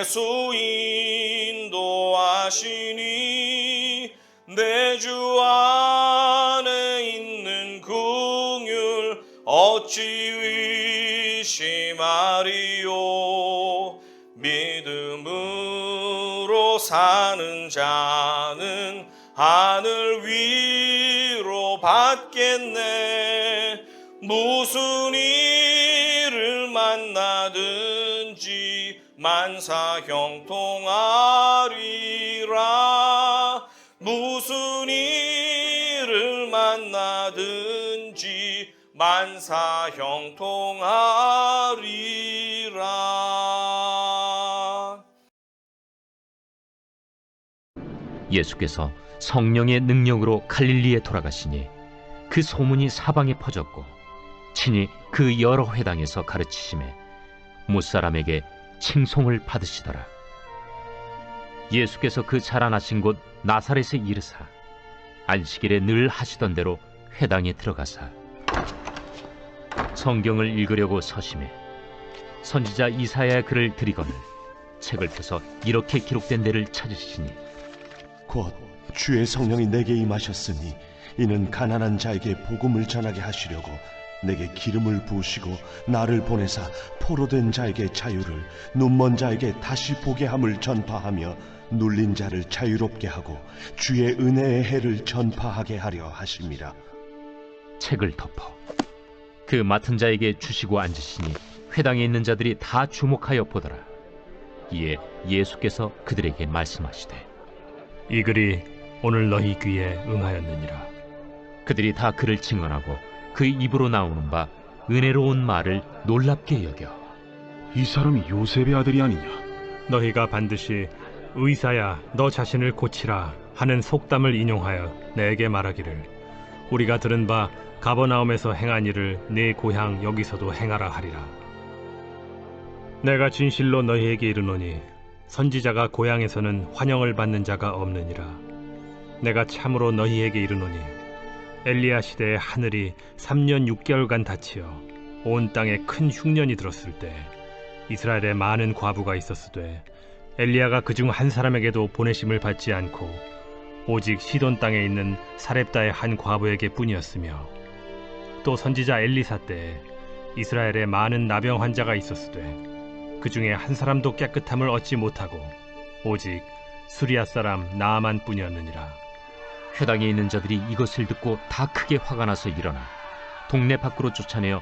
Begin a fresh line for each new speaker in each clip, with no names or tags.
예수 인도하시니 내 주 안에 있는 긍휼 어찌 의심하리요. 믿음으로 사는 자는 하늘 위로 받겠네. 무슨 일을 만나든지 만사 형통하리라. 무슨 일을 만나든지 만사 형통하리라.
예수께서 성령의 능력으로 갈릴리에 돌아가시니 그 소문이 사방에 퍼졌고 친히 그 여러 회당에서 가르치심에 무사람에게 칭송을 받으시더라. 예수께서 그 자라나신 곳 나사렛에 이르사 안식일에 늘 하시던 대로 회당에 들어가사 성경을 읽으려고 서심해 선지자 이사야의 글을 들이거늘 책을 펴서 이렇게 기록된 데를 찾으시니
곧 주의 성령이 내게 임하셨으니 이는 가난한 자에게 복음을 전하게 하시려고 내게 기름을 부으시고 나를 보내사 포로된 자에게 자유를, 눈먼 자에게 다시 보게 함을 전파하며 눌린 자를 자유롭게 하고 주의 은혜의 해를 전파하게 하려 하심이라.
책을 덮어 그 맡은 자에게 주시고 앉으시니 회당에 있는 자들이 다 주목하여 보더라. 이에 예수께서 그들에게 말씀하시되
이 글이 오늘 너희 귀에 응하였느니라.
그들이 다 그를 증언하고 그 입으로 나오는 바 은혜로운 말을 놀랍게 여겨
이 사람이 요셉의 아들이 아니냐?
너희가 반드시 의사야 너 자신을 고치라 하는 속담을 인용하여 내게 말하기를 우리가 들은 바 가버나움에서 행한 일을 네 고향 여기서도 행하라 하리라. 내가 진실로 너희에게 이르노니 선지자가 고향에서는 환영을 받는 자가 없느니라. 내가 참으로 너희에게 이르노니 엘리야 시대에 하늘이 3년 6개월간 닫히어 온 땅에 큰 흉년이 들었을 때 이스라엘에 많은 과부가 있었으되 엘리야가 그중 한 사람에게도 보내심을 받지 않고 오직 시돈 땅에 있는 사렙다의 한 과부에게 뿐이었으며 또 선지자 엘리사 때에 이스라엘에 많은 나병 환자가 있었으되 그 중에 한 사람도 깨끗함을 얻지 못하고 오직 수리아 사람 나아만 뿐이었느니라.
회당에 있는 자들이 이것을 듣고 다 크게 화가 나서 일어나 동네 밖으로 쫓아내어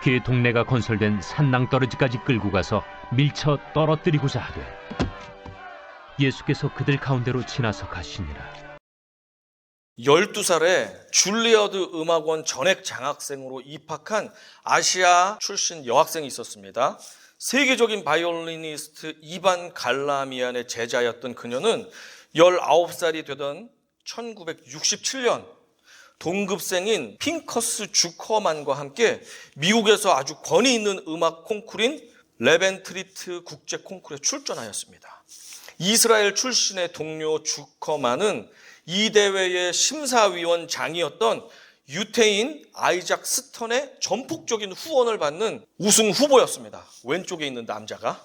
그 동네가 건설된 산낭떠러지까지 끌고 가서 밀쳐 떨어뜨리고자 하되 예수께서 그들 가운데로 지나서 가시니라.
12살에 줄리어드 음악원 전액 장학생으로 입학한 아시아 출신 여학생이 있었습니다. 세계적인 바이올리니스트 이반 갈라미안의 제자였던 그녀는 19살이 되던 1967년 동급생인 핑커스 주커만과 함께 미국에서 아주 권위 있는 음악 콩쿠르인 레벤트리트 국제 콩쿠르에 출전하였습니다. 이스라엘 출신의 동료 주커만은 이 대회의 심사위원장이었던 유태인 아이작 스턴의 전폭적인 후원을 받는 우승 후보였습니다. 왼쪽에 있는 남자가.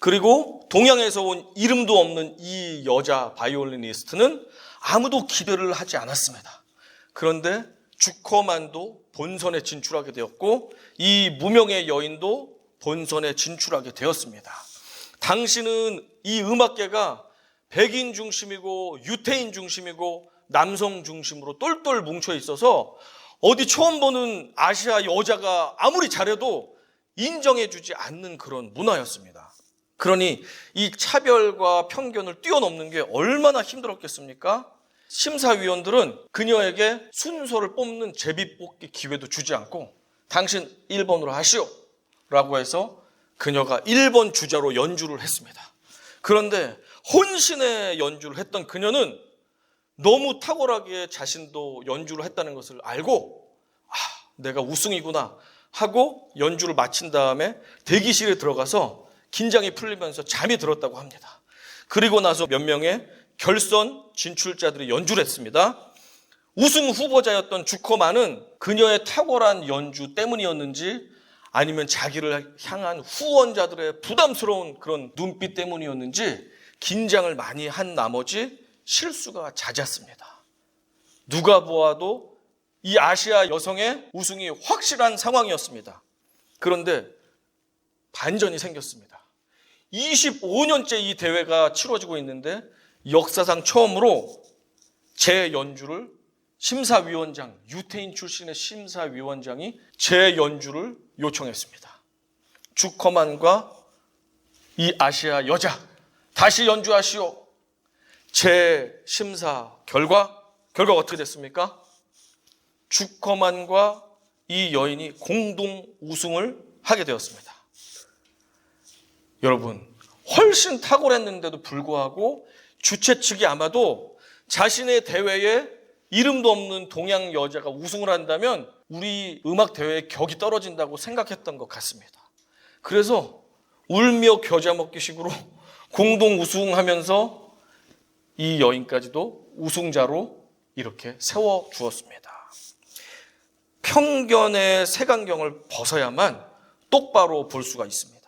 그리고 동양에서 온 이름도 없는 이 여자 바이올리니스트는 아무도 기대를 하지 않았습니다. 그런데 주커만도 본선에 진출하게 되었고 이 무명의 여인도 본선에 진출하게 되었습니다. 당시는 이 음악계가 백인 중심이고 유태인 중심이고 남성 중심으로 똘똘 뭉쳐 있어서 어디 처음 보는 아시아 여자가 아무리 잘해도 인정해주지 않는 그런 문화였습니다. 그러니 이 차별과 편견을 뛰어넘는 게 얼마나 힘들었겠습니까? 심사위원들은 그녀에게 순서를 뽑는 제비뽑기 기회도 주지 않고 당신 1번으로 하시오 라고 해서 그녀가 1번 주자로 연주를 했습니다. 그런데 혼신의 연주를 했던 그녀는 너무 탁월하게 자신도 연주를 했다는 것을 알고 내가 우승이구나 하고 연주를 마친 다음에 대기실에 들어가서 긴장이 풀리면서 잠이 들었다고 합니다. 그리고 나서 몇 명의 결선 진출자들이 연주를 했습니다. 우승 후보자였던 주커만은 그녀의 탁월한 연주 때문이었는지 아니면 자기를 향한 후원자들의 부담스러운 그런 눈빛 때문이었는지 긴장을 많이 한 나머지 실수가 잦았습니다. 누가 보아도 이 아시아 여성의 우승이 확실한 상황이었습니다. 그런데 반전이 생겼습니다. 25년째 이 대회가 치러지고 있는데 역사상 처음으로 제 연주를 심사위원장, 유태인 출신의 심사위원장이 제 연주를 요청했습니다. 주커만과 이 아시아 여자 다시 연주하시오. 제 심사 결과가 어떻게 됐습니까? 주커만과 이 여인이 공동 우승을 하게 되었습니다. 여러분, 훨씬 탁월했는데도 불구하고 주최 측이 아마도 자신의 대회에 이름도 없는 동양 여자가 우승을 한다면 우리 음악 대회의 격이 떨어진다고 생각했던 것 같습니다. 그래서 울며 겨자 먹기식으로 공동 우승하면서 이 여인까지도 우승자로 이렇게 세워주었습니다. 편견의 색안경을 벗어야만 똑바로 볼 수가 있습니다.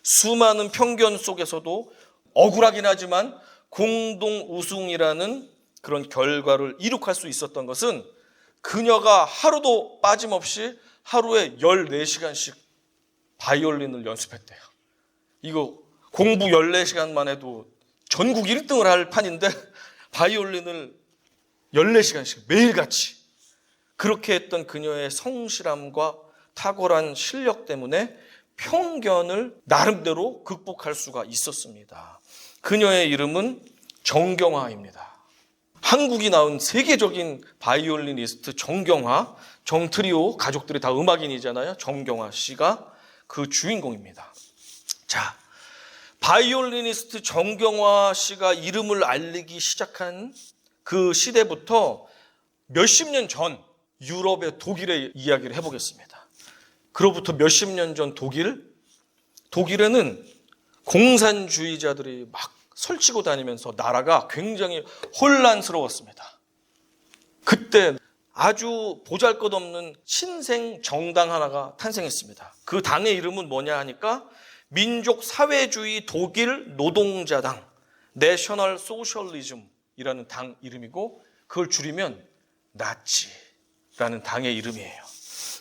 수많은 편견 속에서도 억울하긴 하지만 공동 우승이라는 그런 결과를 이룩할 수 있었던 것은 그녀가 하루도 빠짐없이 하루에 14시간씩 바이올린을 연습했대요. 이거 공부 14시간만 해도 전국 1등을 할 판인데 바이올린을 14시간씩 매일같이 그렇게 했던 그녀의 성실함과 탁월한 실력 때문에 편견을 나름대로 극복할 수가 있었습니다. 그녀의 이름은 정경화입니다. 한국이 낳은 세계적인 바이올리니스트 정경화, 정트리오 가족들이 다 음악인이잖아요. 정경화 씨가 그 주인공입니다. 자, 바이올리니스트 정경화 씨가 이름을 알리기 시작한 그 시대부터 몇십 년 전 유럽의 독일의 이야기를 해보겠습니다. 그로부터 몇십 년 전 독일에는 공산주의자들이 막 설치고 다니면서 나라가 굉장히 혼란스러웠습니다. 그때 아주 보잘것없는 신생 정당 하나가 탄생했습니다. 그 당의 이름은 뭐냐 하니까 민족사회주의 독일 노동자당, 내셔널 소셜리즘이라는 당 이름이고 그걸 줄이면 나치라는 당의 이름이에요.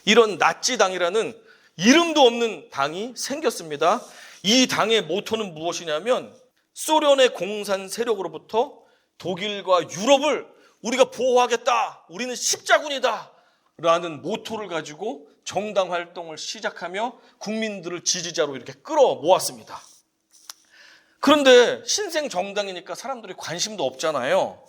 이런 나치당이라는 이름도 없는 당이 생겼습니다. 이 당의 모토는 무엇이냐면 소련의 공산 세력으로부터 독일과 유럽을 우리가 보호하겠다. 우리는 십자군이다. 라는 모토를 가지고 정당 활동을 시작하며 국민들을 지지자로 이렇게 끌어 모았습니다. 그런데 신생 정당이니까 사람들이 관심도 없잖아요.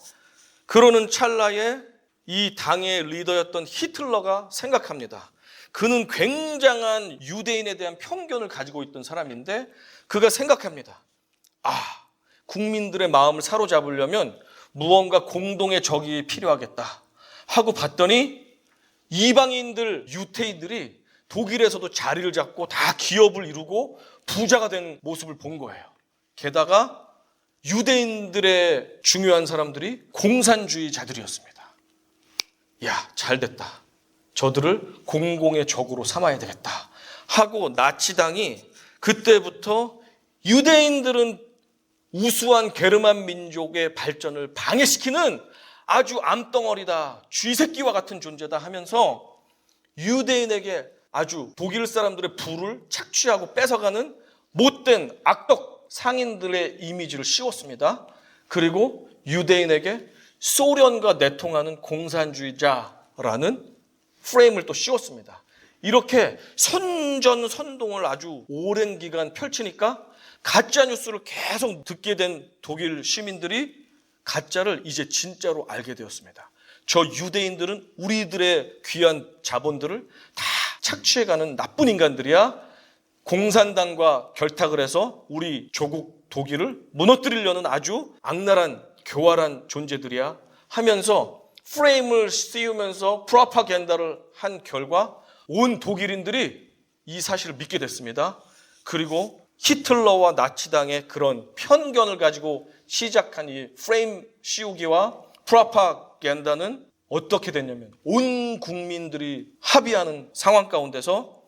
그러는 찰나에 이 당의 리더였던 히틀러가 생각합니다. 그는 굉장한 유대인에 대한 편견을 가지고 있던 사람인데 그가 생각합니다. 국민들의 마음을 사로잡으려면 무언가 공동의 적이 필요하겠다 하고 봤더니 이방인들, 유태인들이 독일에서도 자리를 잡고 다 기업을 이루고 부자가 된 모습을 본 거예요. 게다가 유대인들의 중요한 사람들이 공산주의자들이었습니다. 야, 잘됐다. 저들을 공공의 적으로 삼아야 되겠다 하고 나치당이 그때부터 유대인들은 우수한 게르만 민족의 발전을 방해시키는 아주 암덩어리다, 쥐새끼와 같은 존재다 하면서 유대인에게 아주 독일 사람들의 부를 착취하고 뺏어가는 못된 악덕 상인들의 이미지를 씌웠습니다. 그리고 유대인에게 소련과 내통하는 공산주의자라는 프레임을 또 씌웠습니다. 이렇게 선전선동을 아주 오랜 기간 펼치니까 가짜 뉴스를 계속 듣게 된 독일 시민들이 가짜를 이제 진짜로 알게 되었습니다. 저 유대인들은 우리들의 귀한 자본들을 다 착취해가는 나쁜 인간들이야. 공산당과 결탁을 해서 우리 조국 독일을 무너뜨리려는 아주 악랄한 교활한 존재들이야 하면서 프레임을 씌우면서 프로파간다를 한 결과 온 독일인들이 이 사실을 믿게 됐습니다. 그리고 히틀러와 나치당의 그런 편견을 가지고 시작한 이 프레임 씌우기와 프로파간다는 어떻게 됐냐면 온 국민들이 합의하는 상황 가운데서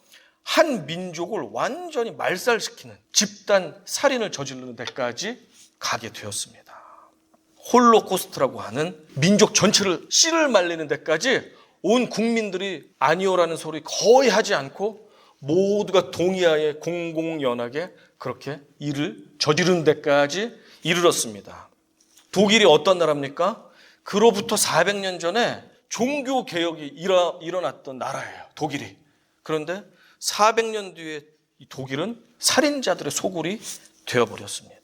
한 민족을 완전히 말살시키는 집단 살인을 저지르는 데까지 가게 되었습니다. 홀로코스트라고 하는 민족 전체를 씨를 말리는 데까지 온 국민들이 아니오라는 소리 거의 하지 않고 모두가 동의하에 공공연하게 그렇게 일을 저지르는 데까지 이르렀습니다. 독일이 어떤 나라입니까? 그로부터 400년 전에 종교개혁이 일어났던 나라예요, 독일이. 그런데 400년 뒤에 이 독일은 살인자들의 소굴이 되어버렸습니다.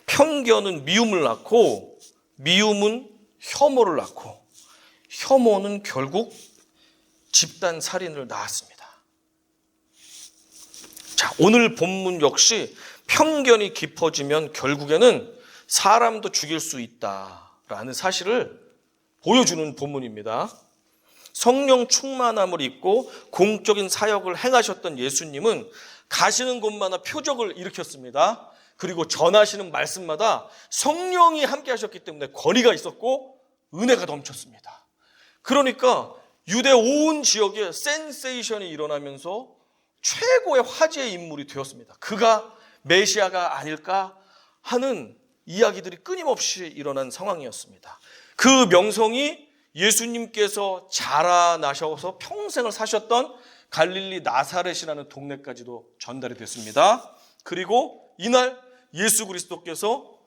편견은 미움을 낳고 미움은 혐오를 낳고 혐오는 결국 집단 살인을 낳았습니다. 자, 오늘 본문 역시 편견이 깊어지면 결국에는 사람도 죽일 수 있다라는 사실을 보여주는 본문입니다. 성령 충만함을 입고 공적인 사역을 행하셨던 예수님은 가시는 곳마다 표적을 일으켰습니다. 그리고 전하시는 말씀마다 성령이 함께 하셨기 때문에 권위가 있었고 은혜가 넘쳤습니다. 그러니까 유대 온 지역에 센세이션이 일어나면서 최고의 화제의 인물이 되었습니다. 그가 메시아가 아닐까 하는 이야기들이 끊임없이 일어난 상황이었습니다. 그 명성이 예수님께서 자라나셔서 평생을 사셨던 갈릴리 나사렛이라는 동네까지도 전달이 됐습니다. 그리고 이날 예수 그리스도께서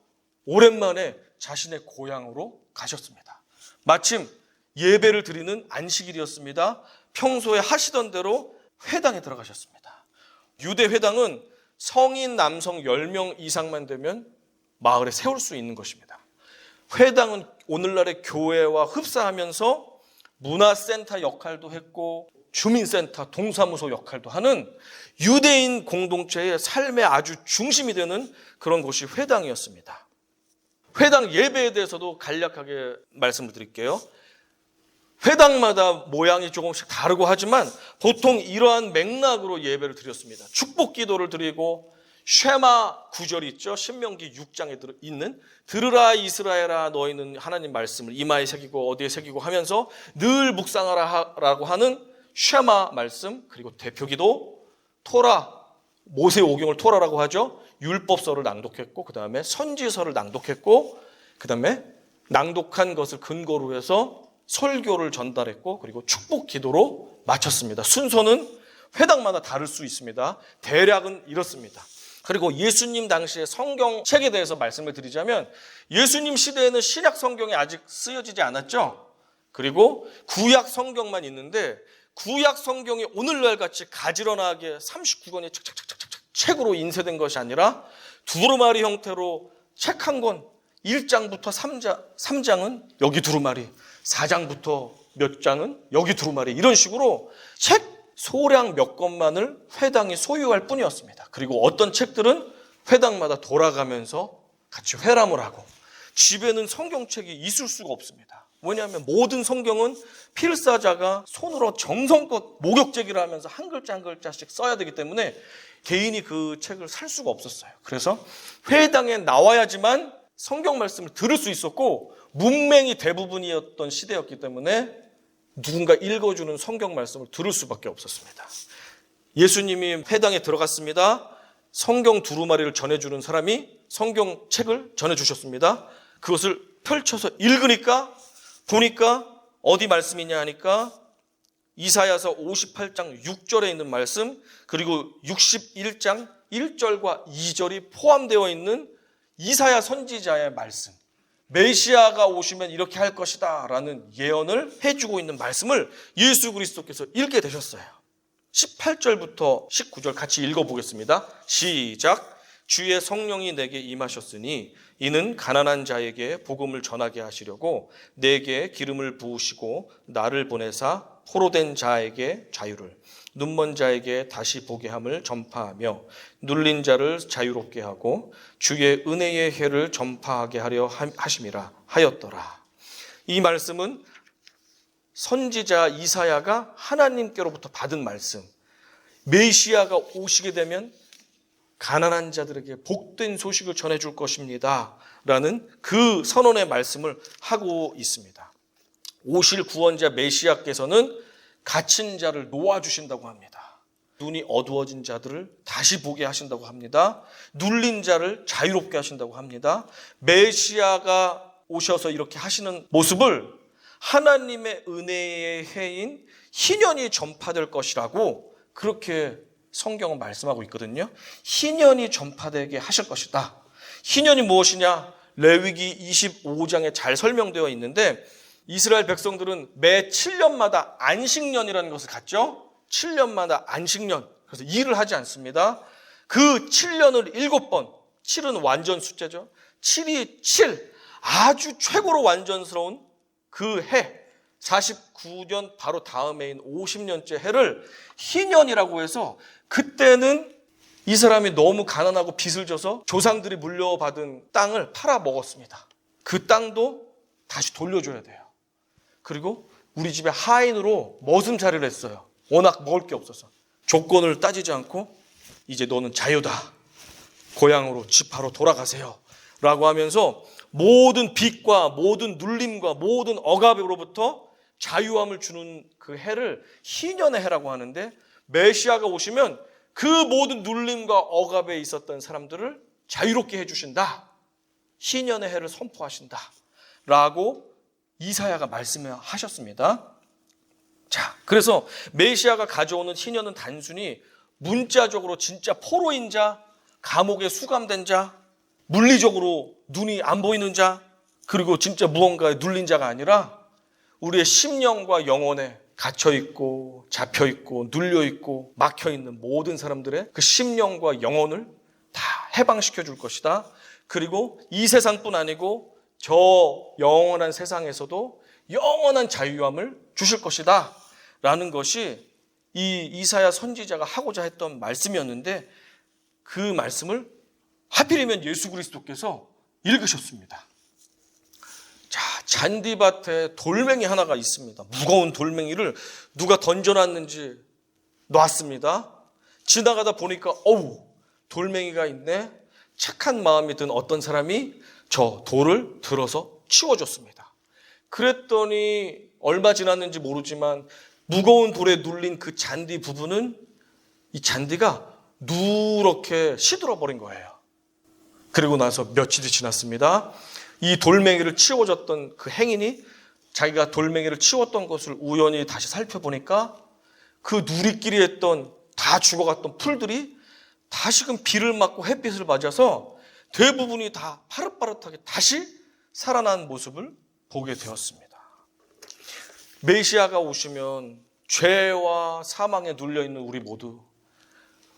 오랜만에 자신의 고향으로 가셨습니다. 마침 예배를 드리는 안식일이었습니다. 평소에 하시던 대로 회당에 들어가셨습니다. 유대 회당은 성인 남성 10명 이상만 되면 마을에 세울 수 있는 것입니다. 회당은 오늘날의 교회와 흡사하면서 문화센터 역할도 했고 주민센터, 동사무소 역할도 하는 유대인 공동체의 삶의 아주 중심이 되는 그런 곳이 회당이었습니다. 회당 예배에 대해서도 간략하게 말씀을 드릴게요. 회당마다 모양이 조금씩 다르고 하지만 보통 이러한 맥락으로 예배를 드렸습니다. 축복 기도를 드리고 쉐마 구절이 있죠. 신명기 6장에 있는 들으라 이스라엘아 너희는 하나님 말씀을 이마에 새기고 어디에 새기고 하면서 늘 묵상하라라고 하는 쉐마 말씀, 그리고 대표기도 토라, 모세오경을 토라라고 하죠. 율법서를 낭독했고 그 다음에 선지서를 낭독했고 그 다음에 낭독한 것을 근거로 해서 설교를 전달했고 그리고 축복 기도로 마쳤습니다. 순서는 회당마다 다를 수 있습니다. 대략은 이렇습니다. 그리고 예수님 당시의 성경책에 대해서 말씀을 드리자면 예수님 시대에는 신약 성경이 아직 쓰여지지 않았죠. 그리고 구약 성경만 있는데 구약 성경이 오늘날 같이 가지런하게 39권의 착착착착 책으로 인쇄된 것이 아니라 두루마리 형태로 책 한 권 1장부터 3장은 여기 두루마리, 4장부터 몇 장은 여기 두루마리, 이런 식으로 책 소량 몇 권만을 회당이 소유할 뿐이었습니다. 그리고 어떤 책들은 회당마다 돌아가면서 같이 회람을 하고, 집에는 성경책이 있을 수가 없습니다. 뭐냐면 모든 성경은 필사자가 손으로 정성껏 목욕제기를 하면서 한 글자 한 글자씩 써야 되기 때문에 개인이 그 책을 살 수가 없었어요. 그래서 회당에 나와야지만 성경 말씀을 들을 수 있었고 문맹이 대부분이었던 시대였기 때문에 누군가 읽어주는 성경 말씀을 들을 수밖에 없었습니다. 예수님이 회당에 들어갔습니다. 성경 두루마리를 전해주는 사람이 성경책을 전해주셨습니다. 그것을 펼쳐서 읽으니까 보니까 어디 말씀이냐 하니까 이사야서 58장 6절에 있는 말씀, 그리고 61장 1절과 2절이 포함되어 있는 이사야 선지자의 말씀, 메시아가 오시면 이렇게 할 것이다 라는 예언을 해주고 있는 말씀을 예수 그리스도께서 읽게 되셨어요. 18절부터 19절 같이 읽어보겠습니다. 시작. 주의 성령이 내게 임하셨으니 이는 가난한 자에게 복음을 전하게 하시려고 내게 기름을 부으시고 나를 보내사 포로된 자에게 자유를, 눈먼 자에게 다시 보게 함을 전파하며 눌린 자를 자유롭게 하고 주의 은혜의 해를 전파하게 하려 하심이라 하였더라. 이 말씀은 선지자 이사야가 하나님께로부터 받은 말씀, 메시아가 오시게 되면 가난한 자들에게 복된 소식을 전해줄 것입니다 라는 그 선언의 말씀을 하고 있습니다. 오실 구원자 메시아께서는 갇힌 자를 놓아주신다고 합니다. 눈이 어두워진 자들을 다시 보게 하신다고 합니다. 눌린 자를 자유롭게 하신다고 합니다. 메시아가 오셔서 이렇게 하시는 모습을 하나님의 은혜의 해인 희년이 전파될 것이라고 그렇게 성경은 말씀하고 있거든요. 희년이 전파되게 하실 것이다. 희년이 무엇이냐? 레위기 25장에 잘 설명되어 있는데 이스라엘 백성들은 매 7년마다 안식년이라는 것을 갖죠. 7년마다 안식년. 그래서 일을 하지 않습니다. 그 7년을 7번, 7은 완전 숫자죠. 7이 7, 아주 최고로 완전스러운 그 해, 49년 바로 다음 해인 50년째 해를 희년이라고 해서 그때는 이 사람이 너무 가난하고 빚을 져서 조상들이 물려받은 땅을 팔아먹었습니다. 그 땅도 다시 돌려줘야 돼요. 그리고 우리 집에 하인으로 머슴살이를 했어요. 워낙 먹을 게 없어서. 조건을 따지지 않고 이제 너는 자유다. 고향으로 집하러 돌아가세요. 라고 하면서 모든 빚과 모든 눌림과 모든 억압으로부터 자유함을 주는 그 해를 희년의 해라고 하는데 메시아가 오시면 그 모든 눌림과 억압에 있었던 사람들을 자유롭게 해주신다. 희년의 해를 선포하신다. 라고 이사야가 말씀하셨습니다. 자, 그래서 메시아가 가져오는 희년은 단순히 문자적으로 진짜 포로인 자, 감옥에 수감된 자, 물리적으로 눈이 안 보이는 자, 그리고 진짜 무언가에 눌린 자가 아니라 우리의 심령과 영혼에 갇혀있고 잡혀있고 눌려있고 막혀있는 모든 사람들의 그 심령과 영혼을 다 해방시켜 줄 것이다. 그리고 이 세상뿐 아니고 저 영원한 세상에서도 영원한 자유함을 주실 것이다 라는 것이 이 이사야 선지자가 하고자 했던 말씀이었는데 그 말씀을 하필이면 예수 그리스도께서 읽으셨습니다. 자, 잔디밭에 돌멩이 하나가 있습니다. 무거운 돌멩이를 누가 던져놨는지 놨습니다. 지나가다 보니까 어우, 돌멩이가 있네. 착한 마음이 든 어떤 사람이 저 돌을 들어서 치워줬습니다. 그랬더니 얼마 지났는지 모르지만 무거운 돌에 눌린 그 잔디 부분은 이 잔디가 누렇게 시들어버린 거예요. 그리고 나서 며칠이 지났습니다. 이 돌멩이를 치워줬던 그 행인이 자기가 돌멩이를 치웠던 것을 우연히 다시 살펴보니까 그 누리끼리 했던 다 죽어갔던 풀들이 다시금 비를 맞고 햇빛을 맞아서 대부분이 다 파릇파릇하게 다시 살아난 모습을 보게 되었습니다. 메시아가 오시면 죄와 사망에 눌려있는 우리 모두,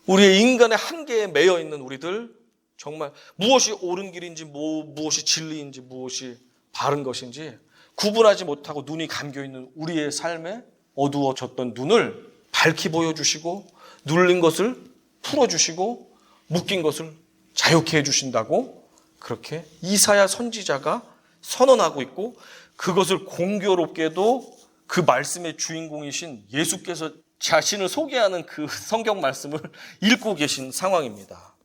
우리의 인간의 한계에 매여있는 우리들, 정말 무엇이 옳은 길인지 무엇이 진리인지 무엇이 바른 것인지 구분하지 못하고 눈이 감겨있는 우리의 삶에 어두워졌던 눈을 밝히 보여주시고 눌린 것을 풀어주시고 묶인 것을 자유케 해주신다고 그렇게 이사야 선지자가 선언하고 있고, 그것을 공교롭게도 그 말씀의 주인공이신 예수께서 자신을 소개하는 그 성경 말씀을 읽고 계신 상황입니다.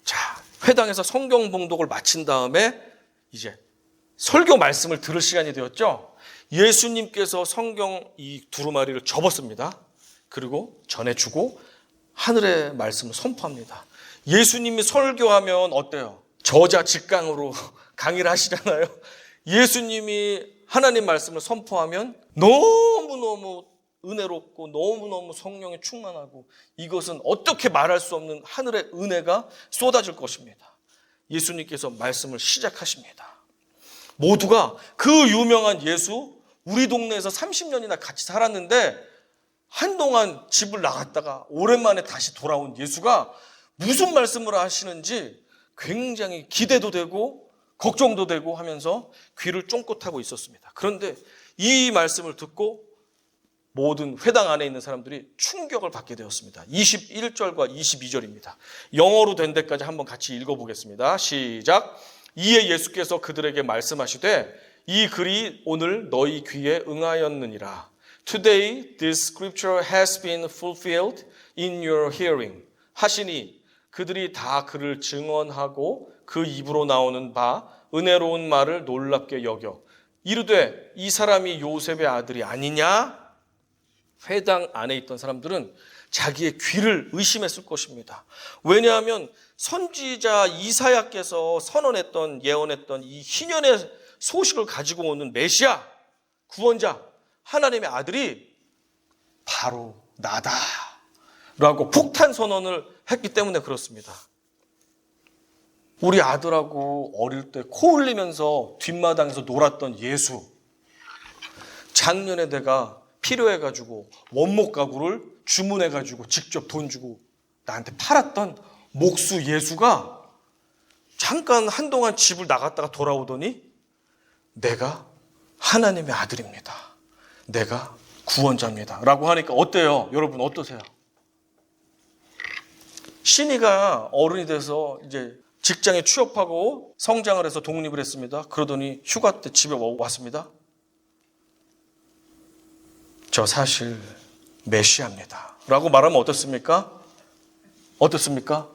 자, 회당에서 성경 봉독을 마친 다음에 이제 설교 말씀을 들을 시간이 되었죠. 예수님께서 성경 이 두루마리를 접었습니다. 그리고 전해주고 하늘의 말씀을 선포합니다. 예수님이 설교하면 어때요? 저자직강으로 강의를 하시잖아요. 예수님이 하나님 말씀을 선포하면 너무너무 은혜롭고 너무너무 성령이 충만하고 이것은 어떻게 말할 수 없는 하늘의 은혜가 쏟아질 것입니다. 예수님께서 말씀을 시작하십니다. 모두가 그 유명한 예수, 우리 동네에서 30년이나 같이 살았는데 한동안 집을 나갔다가 오랜만에 다시 돌아온 예수가 무슨 말씀을 하시는지 굉장히 기대도 되고 걱정도 되고 하면서 귀를 쫑긋하고 있었습니다. 그런데 이 말씀을 듣고 모든 회당 안에 있는 사람들이 충격을 받게 되었습니다. 21절과 22절입니다. 영어로 된 데까지 한번 같이 읽어보겠습니다. 시작. 이에 예수께서 그들에게 말씀하시되 이 글이 오늘 너희 귀에 응하였느니라. Today this scripture has been fulfilled in your hearing. 하시니 그들이 다 그를 증언하고 그 입으로 나오는 바 은혜로운 말을 놀랍게 여겨 이르되 이 사람이 요셉의 아들이 아니냐? 회당 안에 있던 사람들은 자기의 귀를 의심했을 것입니다. 왜냐하면 선지자 이사야께서 선언했던, 예언했던 이 희년의 소식을 가지고 오는 메시아, 구원자, 하나님의 아들이 바로 나다 라고 폭탄 선언을 했기 때문에 그렇습니다. 우리 아들하고 어릴 때 코 흘리면서 뒷마당에서 놀았던 예수, 작년에 내가 필요해가지고 원목 가구를 주문해가지고 직접 돈 주고 나한테 팔았던 목수 예수가 잠깐 한동안 집을 나갔다가 돌아오더니 내가 하나님의 아들입니다. 내가 구원자입니다. 라고 하니까 어때요? 여러분 어떠세요? 신이가 어른이 돼서 이제 직장에 취업하고 성장을 해서 독립을 했습니다. 그러더니 휴가 때 집에 왔습니다. 저 사실 메시아입니다. 라고 말하면 어떻습니까? 어떻습니까?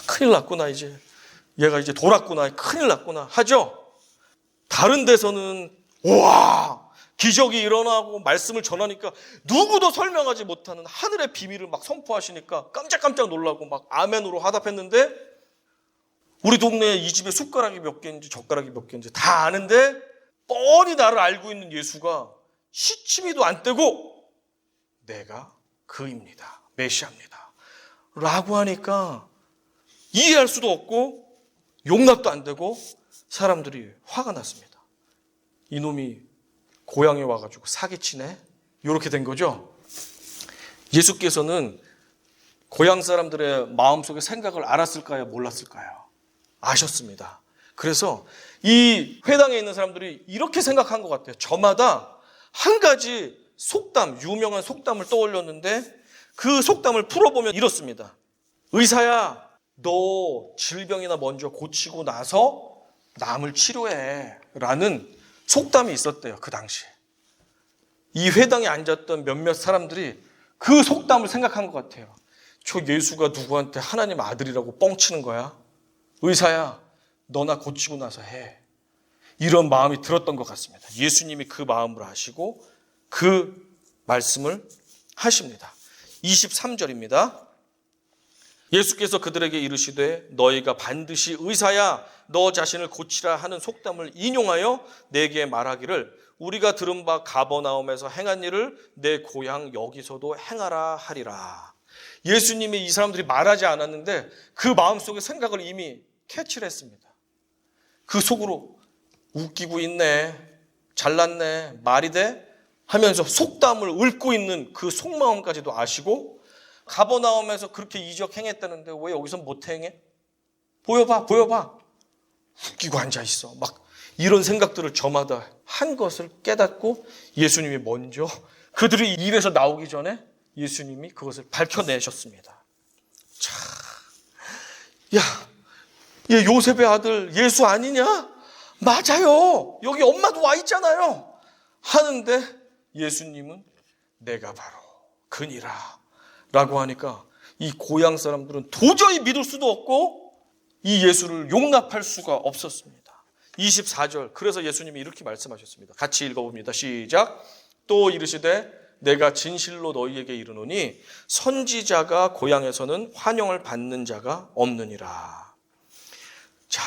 큰일 났구나 이제. 얘가 이제 돌았구나. 큰일 났구나. 하죠? 다른 데서는 우와 기적이 일어나고 말씀을 전하니까 누구도 설명하지 못하는 하늘의 비밀을 막 선포하시니까 깜짝깜짝 놀라고 막 아멘으로 화답했는데 우리 동네에 이 집에 숟가락이 몇 개인지 젓가락이 몇 개인지 다 아는데 뻔히 나를 알고 있는 예수가 시치미도 안 떼고 내가 그입니다. 메시아입니다. 라고 하니까 이해할 수도 없고 용납도 안 되고 사람들이 화가 났습니다. 이놈이 고향에 와가지고 사기치네? 이렇게 된 거죠. 예수께서는 고향 사람들의 마음속의 생각을 알았을까요? 몰랐을까요? 아셨습니다. 그래서 이 회당에 있는 사람들이 이렇게 생각한 것 같아요. 저마다 한 가지 속담, 유명한 속담을 떠올렸는데 그 속담을 풀어보면 이렇습니다. 의사야, 너 질병이나 먼저 고치고 나서 남을 치료해 라는 속담이 있었대요. 그 당시에. 이 회당에 앉았던 몇몇 사람들이 그 속담을 생각한 것 같아요. 저 예수가 누구한테 하나님 아들이라고 뻥치는 거야? 의사야, 너나 고치고 나서 해. 이런 마음이 들었던 것 같습니다. 예수님이 그 마음을 아시고 그 말씀을 하십니다. 23절입니다. 예수께서 그들에게 이르시되 너희가 반드시 의사야 너 자신을 고치라 하는 속담을 인용하여 내게 말하기를 우리가 들은 바 가버나움에서 행한 일을 내 고향 여기서도 행하라 하리라. 예수님이 이 사람들이 말하지 않았는데 그 마음속의 생각을 이미 캐치를 했습니다. 그 속으로 웃기고 있네, 잘났네, 말이 돼? 하면서 속담을 읊고 있는 그 속마음까지도 아시고 가버나움에서 그렇게 이적 행했다는데 왜 여기서 못 행해? 보여봐. 웃기고 앉아있어. 막 이런 생각들을 저마다 한 것을 깨닫고 예수님이 먼저 그들의 입에서 나오기 전에 예수님이 그것을 밝혀내셨습니다. 자, 야, 얘 요셉의 아들 예수 아니냐? 맞아요. 여기 엄마도 와 있잖아요. 하는데 예수님은 내가 바로 그니라 라고 하니까 이 고향 사람들은 도저히 믿을 수도 없고 이 예수를 용납할 수가 없었습니다. 24절. 그래서 예수님이 이렇게 말씀하셨습니다. 같이 읽어봅니다. 시작. 또 이르시되 내가 진실로 너희에게 이르노니 선지자가 고향에서는 환영을 받는 자가 없느니라. 자,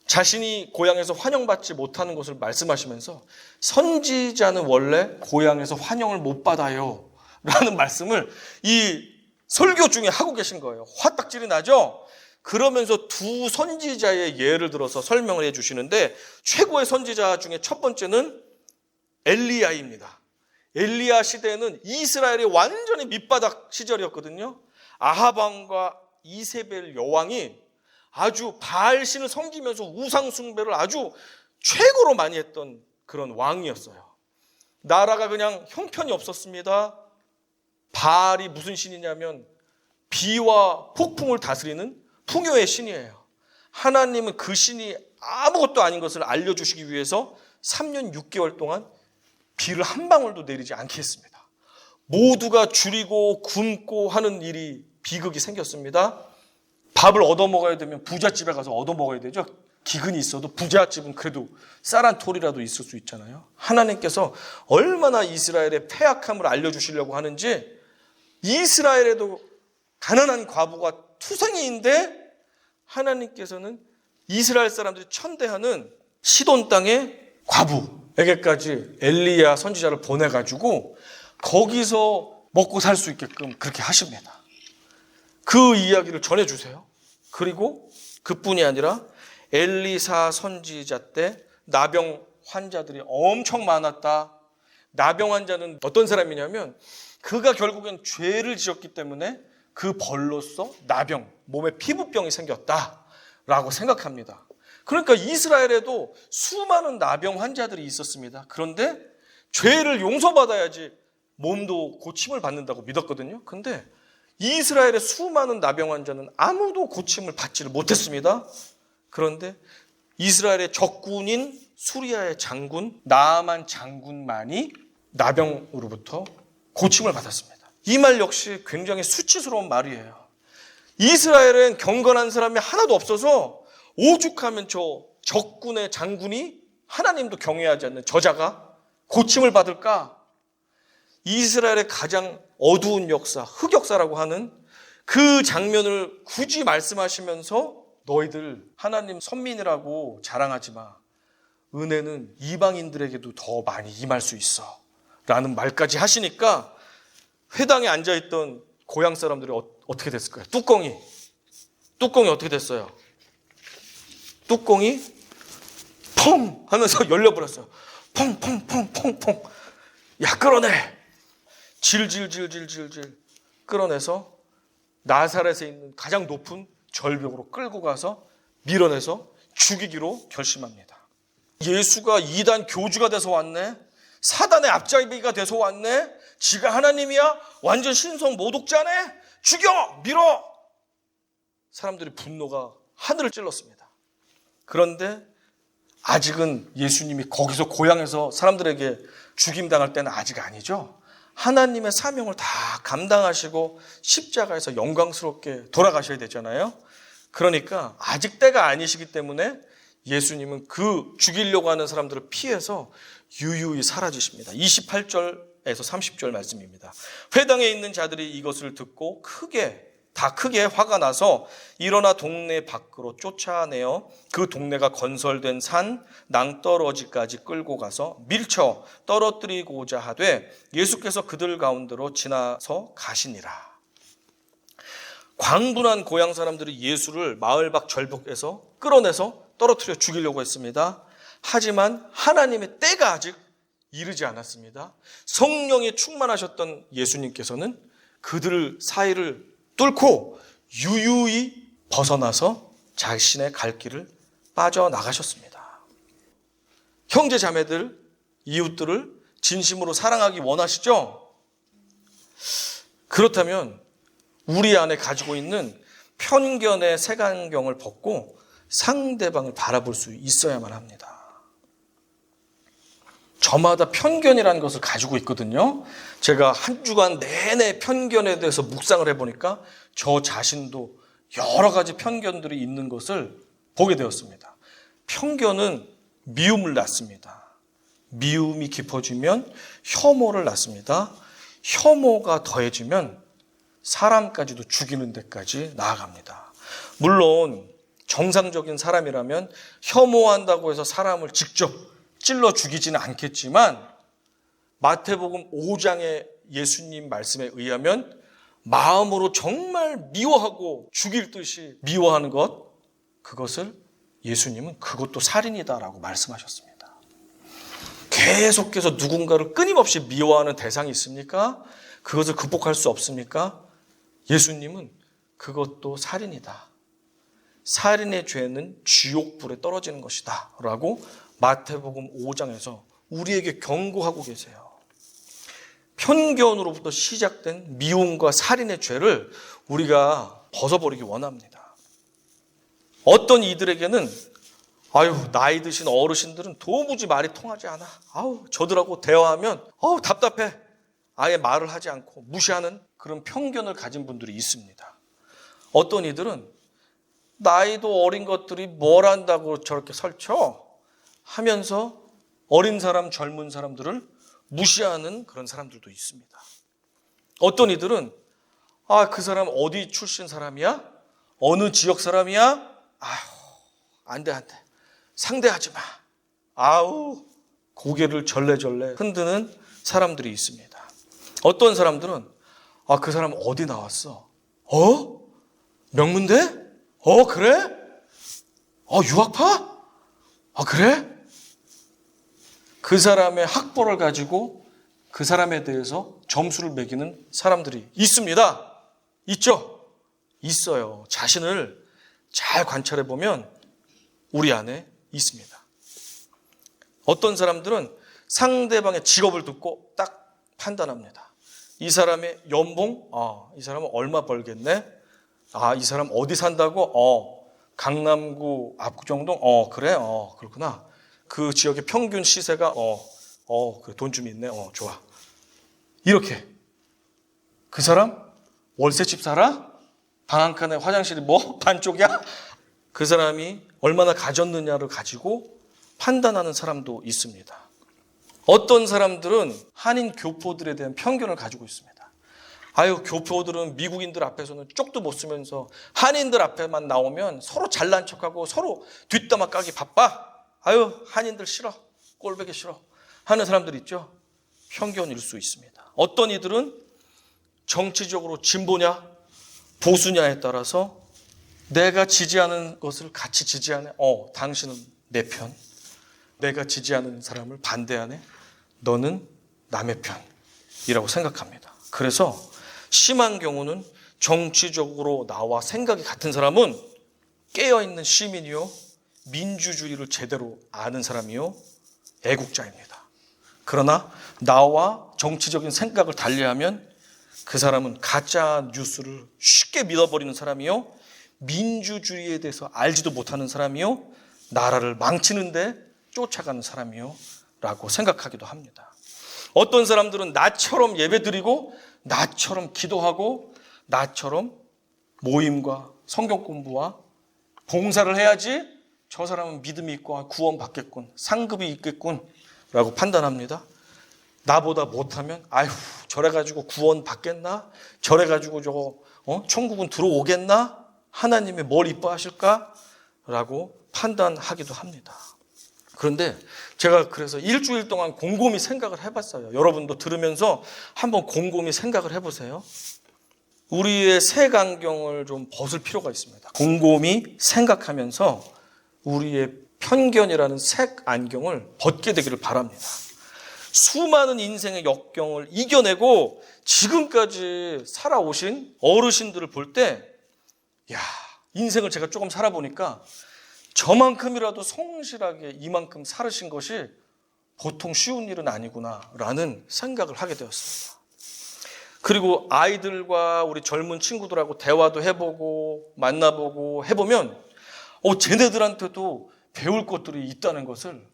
자신이 고향에서 환영받지 못하는 것을 말씀하시면서 선지자는 원래 고향에서 환영을 못 받아요 라는 말씀을 이 설교 중에 하고 계신 거예요. 화딱질이 나죠? 그러면서 두 선지자의 예를 들어서 설명을 해 주시는데 최고의 선지자 중에 첫 번째는 엘리야입니다. 엘리야 시대에는 이스라엘이 완전히 밑바닥 시절이었거든요. 아합 왕과 이세벨 여왕이 아주 바알신을 섬기면서 우상 숭배를 아주 최고로 많이 했던 그런 왕이었어요. 나라가 그냥 형편이 없었습니다. 바알이 무슨 신이냐면 비와 폭풍을 다스리는 풍요의 신이에요. 하나님은 그 신이 아무것도 아닌 것을 알려주시기 위해서 3년 6개월 동안 비를 한 방울도 내리지 않게 했습니다. 모두가 줄이고 굶고 하는 일이 비극이 생겼습니다. 밥을 얻어먹어야 되면 부잣집에 가서 얻어먹어야 되죠. 기근이 있어도 부잣집은 그래도 쌀한 톨이라도 있을 수 있잖아요. 하나님께서 얼마나 이스라엘의 패악함을 알려주시려고 하는지, 이스라엘에도 가난한 과부가 투성이인데 하나님께서는 이스라엘 사람들이 천대하는 시돈 땅의 과부에게까지 엘리야 선지자를 보내가지고 거기서 먹고 살 수 있게끔 그렇게 하십니다. 그 이야기를 전해주세요. 그리고 그뿐이 아니라 엘리사 선지자 때 나병 환자들이 엄청 많았다. 나병 환자는 어떤 사람이냐면 그가 결국엔 죄를 지었기 때문에 그 벌로서 나병, 몸에 피부병이 생겼다라고 생각합니다. 그러니까 이스라엘에도 수많은 나병 환자들이 있었습니다. 그런데 죄를 용서받아야지 몸도 고침을 받는다고 믿었거든요. 그런데 이스라엘의 수많은 나병 환자는 아무도 고침을 받지를 못했습니다. 그런데 이스라엘의 적군인 수리아의 장군 나아만 장군만이 나병으로부터 고침을 받았습니다. 이 말 역시 굉장히 수치스러운 말이에요. 이스라엘엔 경건한 사람이 하나도 없어서 오죽하면 저 적군의 장군이 하나님도 경외하지 않는 저자가 고침을 받을까? 이스라엘의 가장 어두운 역사, 흑역사라고 하는 그 장면을 굳이 말씀하시면서 너희들 하나님 선민이라고 자랑하지 마. 은혜는 이방인들에게도 더 많이 임할 수 있어. 라는 말까지 하시니까 회당에 앉아있던 고향 사람들이 어떻게 됐을까요? 뚜껑이 어떻게 됐어요? 뚜껑이 펑 하면서 열려버렸어요. 펑펑펑펑펑. 야, 끌어내. 질질질질질질 끌어내서 나사렛에 있는 가장 높은 절벽으로 끌고 가서 밀어내서 죽이기로 결심합니다. 예수가 이단 교주가 돼서 왔네. 사단의 앞잡이가 돼서 왔네. 지가 하나님이야. 완전 신성 모독자네. 죽여! 밀어! 사람들이 분노가 하늘을 찔렀습니다. 그런데 아직은 예수님이 거기서 고향에서 사람들에게 죽임당할 때는 아직 아니죠. 하나님의 사명을 다 감당하시고 십자가에서 영광스럽게 돌아가셔야 되잖아요. 그러니까 아직 때가 아니시기 때문에 예수님은 그 죽이려고 하는 사람들을 피해서 유유히 사라지십니다. 28절에서 30절 말씀입니다. 회당에 있는 자들이 이것을 듣고 크게 화가 나서 일어나 동네 밖으로 쫓아내어 그 동네가 건설된 산 낭떠러지까지 끌고 가서 밀쳐 떨어뜨리고자 하되 예수께서 그들 가운데로 지나서 가시니라. 광분한 고향 사람들이 예수를 마을 밖 절벽에서 끌어내서 떨어뜨려 죽이려고 했습니다. 하지만 하나님의 때가 아직 이르지 않았습니다. 성령이 충만하셨던 예수님께서는 그들 사이를 뚫고 유유히 벗어나서 자신의 갈 길을 빠져나가셨습니다. 형제 자매들, 이웃들을 진심으로 사랑하기 원하시죠? 그렇다면 우리 안에 가지고 있는 편견의 색안경을 벗고 상대방을 바라볼 수 있어야만 합니다. 저마다 편견이라는 것을 가지고 있거든요. 제가 한 주간 내내 편견에 대해서 묵상을 해보니까 저 자신도 여러 가지 편견들이 있는 것을 보게 되었습니다. 편견은 미움을 낳습니다. 미움이 깊어지면 혐오를 낳습니다. 혐오가 더해지면 사람까지도 죽이는 데까지 나아갑니다. 물론 정상적인 사람이라면 혐오한다고 해서 사람을 직접 찔러 죽이지는 않겠지만 마태복음 5장의 예수님 말씀에 의하면 마음으로 정말 미워하고 죽일 듯이 미워하는 것, 그것을 예수님은 그것도 살인이다라고 말씀하셨습니다. 계속해서 누군가를 끊임없이 미워하는 대상이 있습니까? 그것을 극복할 수 없습니까? 예수님은 그것도 살인이다. 살인의 죄는 지옥불에 떨어지는 것이다 라고 마태복음 5장에서 우리에게 경고하고 계세요. 편견으로부터 시작된 미움과 살인의 죄를 우리가 벗어버리기 원합니다. 어떤 이들에게는 나이 드신 어르신들은 도무지 말이 통하지 않아. 저들하고 대화하면 답답해. 아예 말을 하지 않고 무시하는 그런 편견을 가진 분들이 있습니다. 어떤 이들은 나이도 어린 것들이 뭘 안다고 저렇게 설쳐 하면서 어린 사람, 젊은 사람들을 무시하는 그런 사람들도 있습니다. 어떤 이들은 그 사람 어디 출신 사람이야? 어느 지역 사람이야? 안 돼. 상대하지 마. 고개를 절레절레 흔드는 사람들이 있습니다. 어떤 사람들은 그 사람 어디 나왔어? 명문대? 그래? 유학파? 그래? 그 사람의 학벌을 가지고 그 사람에 대해서 점수를 매기는 사람들이 있습니다. 있죠? 있어요. 자신을 잘 관찰해 보면 우리 안에 있습니다. 어떤 사람들은 상대방의 직업을 듣고 딱 판단합니다. 이 사람의 연봉? 이 사람은 얼마 벌겠네? 이 사람 어디 산다고? 강남구 압구정동? 그래? 그렇구나. 그 지역의 평균 시세가 그래, 돈 좀 있네. 좋아. 이렇게. 그 사람 월세집 살아? 방 한 칸에 화장실이 반쪽이야? 그 사람이 얼마나 가졌느냐를 가지고 판단하는 사람도 있습니다. 어떤 사람들은 한인 교포들에 대한 편견을 가지고 있습니다. 교포들은 미국인들 앞에서는 쪽도 못 쓰면서 한인들 앞에만 나오면 서로 잘난 척하고 서로 뒷담화 까기 바빠. 한인들 싫어. 꼴보기 싫어. 하는 사람들 있죠. 편견일 수 있습니다. 어떤 이들은 정치적으로 진보냐 보수냐에 따라서 내가 지지하는 것을 같이 지지하네. 당신은 내 편. 내가 지지하는 사람을 반대하네. 너는 남의 편이라고 생각합니다. 그래서 심한 경우는 정치적으로 나와 생각이 같은 사람은 깨어있는 시민이요, 민주주의를 제대로 아는 사람이요, 애국자입니다. 그러나 나와 정치적인 생각을 달리하면 그 사람은 가짜 뉴스를 쉽게 믿어버리는 사람이요, 민주주의에 대해서 알지도 못하는 사람이요, 나라를 망치는데 쫓아가는 사람이요 라고 생각하기도 합니다. 어떤 사람들은 나처럼 예배드리고 나처럼 기도하고 나처럼 모임과 성경 공부와 봉사를 해야지 저 사람은 믿음이 있고 구원 받겠군, 상급이 있겠군 라고 판단합니다. 나보다 못하면 저래가지고 구원 받겠나? 저래가지고 천국은 들어오겠나? 하나님이 뭘 이뻐하실까? 라고 판단하기도 합니다. 그런데 제가 그래서 일주일 동안 곰곰이 생각을 해봤어요. 여러분도 들으면서 한번 곰곰이 생각을 해보세요. 우리의 색안경을 좀 벗을 필요가 있습니다. 곰곰이 생각하면서 우리의 편견이라는 색안경을 벗게 되기를 바랍니다. 수많은 인생의 역경을 이겨내고 지금까지 살아오신 어르신들을 볼 때, 인생을 제가 조금 살아보니까 저만큼이라도 성실하게 이만큼 살으신 것이 보통 쉬운 일은 아니구나라는 생각을 하게 되었습니다. 그리고 아이들과 우리 젊은 친구들하고 대화도 해보고 만나보고 해보면 쟤네들한테도 배울 것들이 있다는 것을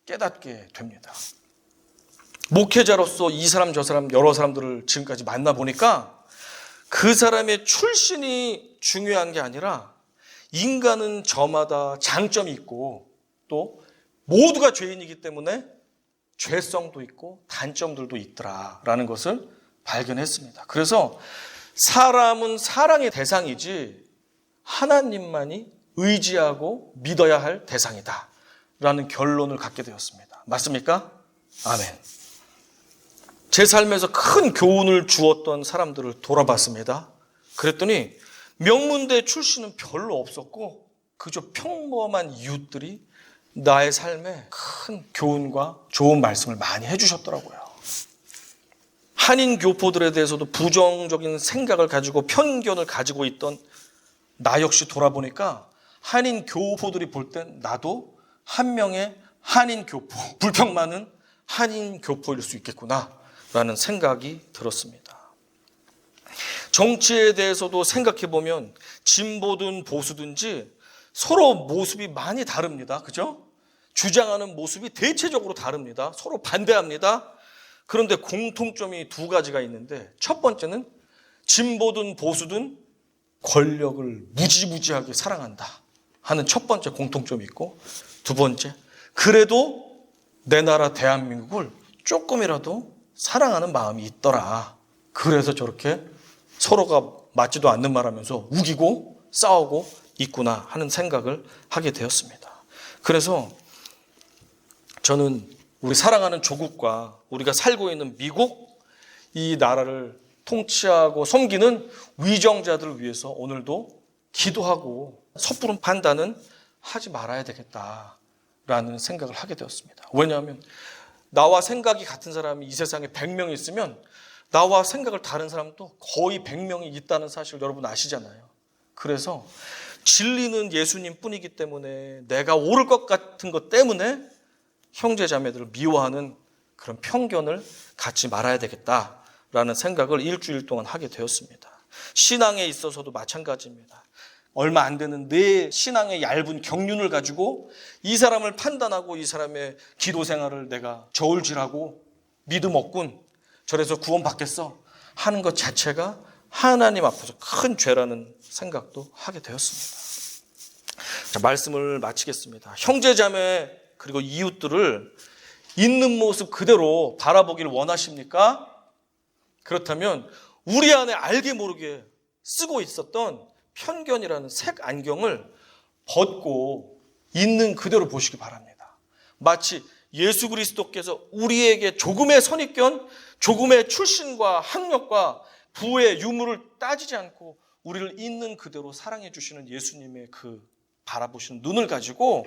깨닫게 됩니다. 목회자로서 이 사람 저 사람 여러 사람들을 지금까지 만나보니까 그 사람의 출신이 중요한 게 아니라 인간은 저마다 장점이 있고 또 모두가 죄인이기 때문에 죄성도 있고 단점들도 있더라라는 것을 발견했습니다. 그래서 사람은 사랑의 대상이지 하나님만이 의지하고 믿어야 할 대상이다 라는 결론을 갖게 되었습니다. 맞습니까? 아멘. 제 삶에서 큰 교훈을 주었던 사람들을 돌아봤습니다. 그랬더니 명문대 출신은 별로 없었고 그저 평범한 이웃들이 나의 삶에 큰 교훈과 좋은 말씀을 많이 해주셨더라고요. 한인 교포들에 대해서도 부정적인 생각을 가지고 편견을 가지고 있던 나 역시 돌아보니까 한인 교포들이 볼 땐 나도 한 명의 한인 교포, 불평 많은 한인 교포일 수 있겠구나라는 생각이 들었습니다. 정치에 대해서도 생각해보면 진보든 보수든지 서로 모습이 많이 다릅니다. 그죠? 주장하는 모습이 대체적으로 다릅니다. 서로 반대합니다. 그런데 공통점이 두 가지가 있는데 첫 번째는 진보든 보수든 권력을 무지무지하게 사랑한다 하는 첫 번째 공통점이 있고, 두 번째, 그래도 내 나라 대한민국을 조금이라도 사랑하는 마음이 있더라. 그래서 저렇게 서로가 맞지도 않는 말 하면서 우기고 싸우고 있구나 하는 생각을 하게 되었습니다. 그래서 저는 우리 사랑하는 조국과 우리가 살고 있는 미국, 이 나라를 통치하고 섬기는 위정자들을 위해서 오늘도 기도하고 섣부른 판단은 하지 말아야 되겠다라는 생각을 하게 되었습니다. 왜냐하면 나와 생각이 같은 사람이 이 세상에 100명이 있으면 나와 생각을 다른 사람도 거의 100명이 있다는 사실 여러분 아시잖아요. 그래서 진리는 예수님 뿐이기 때문에 내가 옳을 것 같은 것 때문에 형제 자매들을 미워하는 그런 편견을 갖지 말아야 되겠다라는 생각을 일주일 동안 하게 되었습니다. 신앙에 있어서도 마찬가지입니다. 얼마 안 되는 내 신앙의 얇은 경륜을 가지고 이 사람을 판단하고 이 사람의 기도 생활을 내가 저울질하고 믿음 없군, 저래서 구원받겠어 하는 것 자체가 하나님 앞에서 큰 죄라는 생각도 하게 되었습니다. 자, 말씀을 마치겠습니다. 형제자매 그리고 이웃들을 있는 모습 그대로 바라보기를 원하십니까? 그렇다면 우리 안에 알게 모르게 쓰고 있었던 편견이라는 색 안경을 벗고 있는 그대로 보시기 바랍니다. 마치 예수 그리스도께서 우리에게 조금의 선입견, 조금의 출신과 학력과 부의 유무를 따지지 않고 우리를 있는 그대로 사랑해 주시는 예수님의 그 바라보시는 눈을 가지고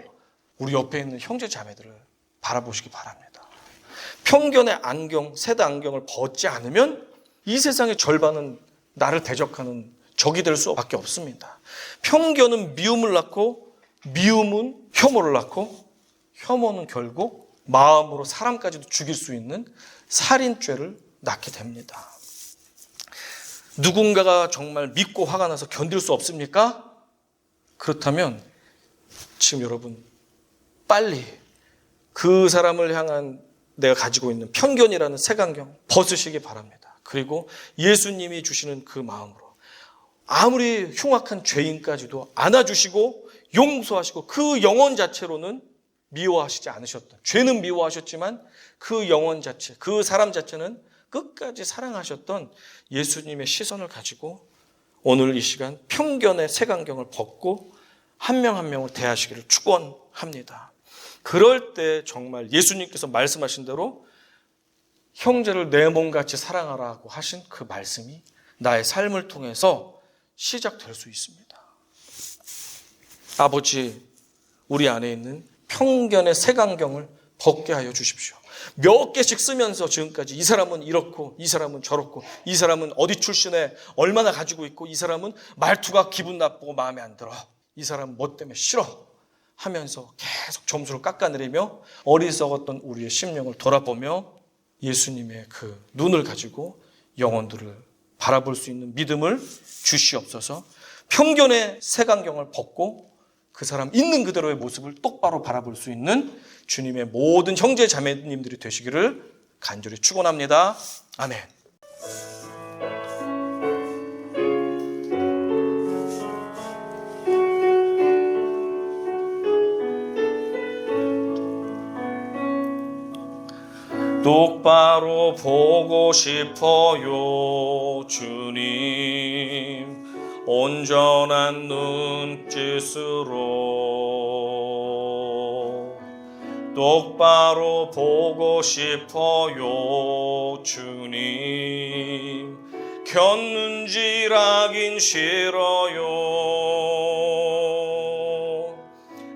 우리 옆에 있는 형제 자매들을 바라보시기 바랍니다. 편견의 안경, 색 안경을 벗지 않으면 이 세상의 절반은 나를 대적하는 적이 될 수밖에 없습니다. 편견은 미움을 낳고, 미움은 혐오를 낳고, 혐오는 결국 마음으로 사람까지도 죽일 수 있는 살인죄를 낳게 됩니다. 누군가가 정말 믿고 화가 나서 견딜 수 없습니까? 그렇다면 지금 여러분 빨리 그 사람을 향한 내가 가지고 있는 편견이라는 색안경 벗으시기 바랍니다. 그리고 예수님이 주시는 그 마음으로 아무리 흉악한 죄인까지도 안아주시고 용서하시고 그 영혼 자체로는 미워하시지 않으셨던, 죄는 미워하셨지만 그 영혼 자체, 그 사람 자체는 끝까지 사랑하셨던 예수님의 시선을 가지고 오늘 이 시간 편견의 색안경을 벗고 한 명 한 명을 대하시기를 축원합니다. 그럴 때 정말 예수님께서 말씀하신 대로 형제를 내 몸같이 사랑하라고 하신 그 말씀이 나의 삶을 통해서 시작될 수 있습니다. 아버지, 우리 안에 있는 편견의 색안경을 벗게 하여 주십시오. 몇 개씩 쓰면서 지금까지 이 사람은 이렇고 이 사람은 저렇고 이 사람은 어디 출신에 얼마나 가지고 있고 이 사람은 말투가 기분 나쁘고 마음에 안 들어, 이 사람은 뭐 때문에 싫어 하면서 계속 점수를 깎아내리며 어리석었던 우리의 심령을 돌아보며 예수님의 그 눈을 가지고 영혼들을 바라볼 수 있는 믿음을 주시옵소서. 편견의 색안경을 벗고 그 사람 있는 그대로의 모습을 똑바로 바라볼 수 있는 주님의 모든 형제 자매님들이 되시기를 간절히 축원합니다. 아멘. 똑바로 보고 싶어요, 주님. 온전한 눈짓으로 똑바로 보고 싶어요, 주님. 곁눈질하긴 싫어요.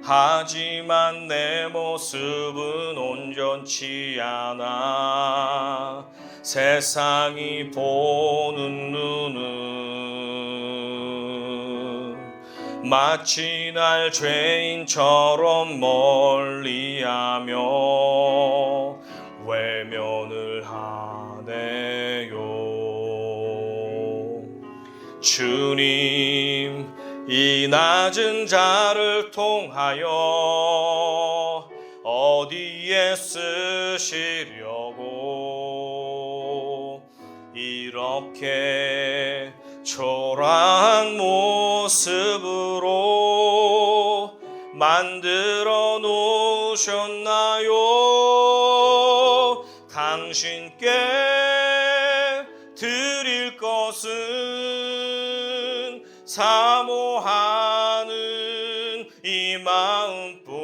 하지만 내 모습은 온전치 않아 세상이 보는 눈은 마치 날 죄인처럼 멀리하며 외면을 하네요. 주님, 이 낮은 자를 통하여 어디에 쓰시려고 이렇게 초라한 몸 모습으로 만들어 놓으셨나요? 당신께 드릴 것은 사모하는 이 마음뿐.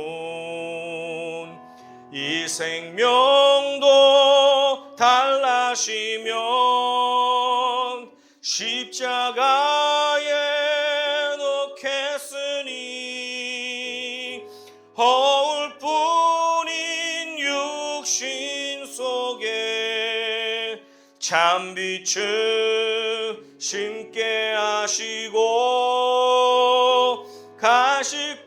이 생명도 달라시면 십자가에 넣겠으니 허울 뿐인 육신 속에 참빛을 심게 하시고 가식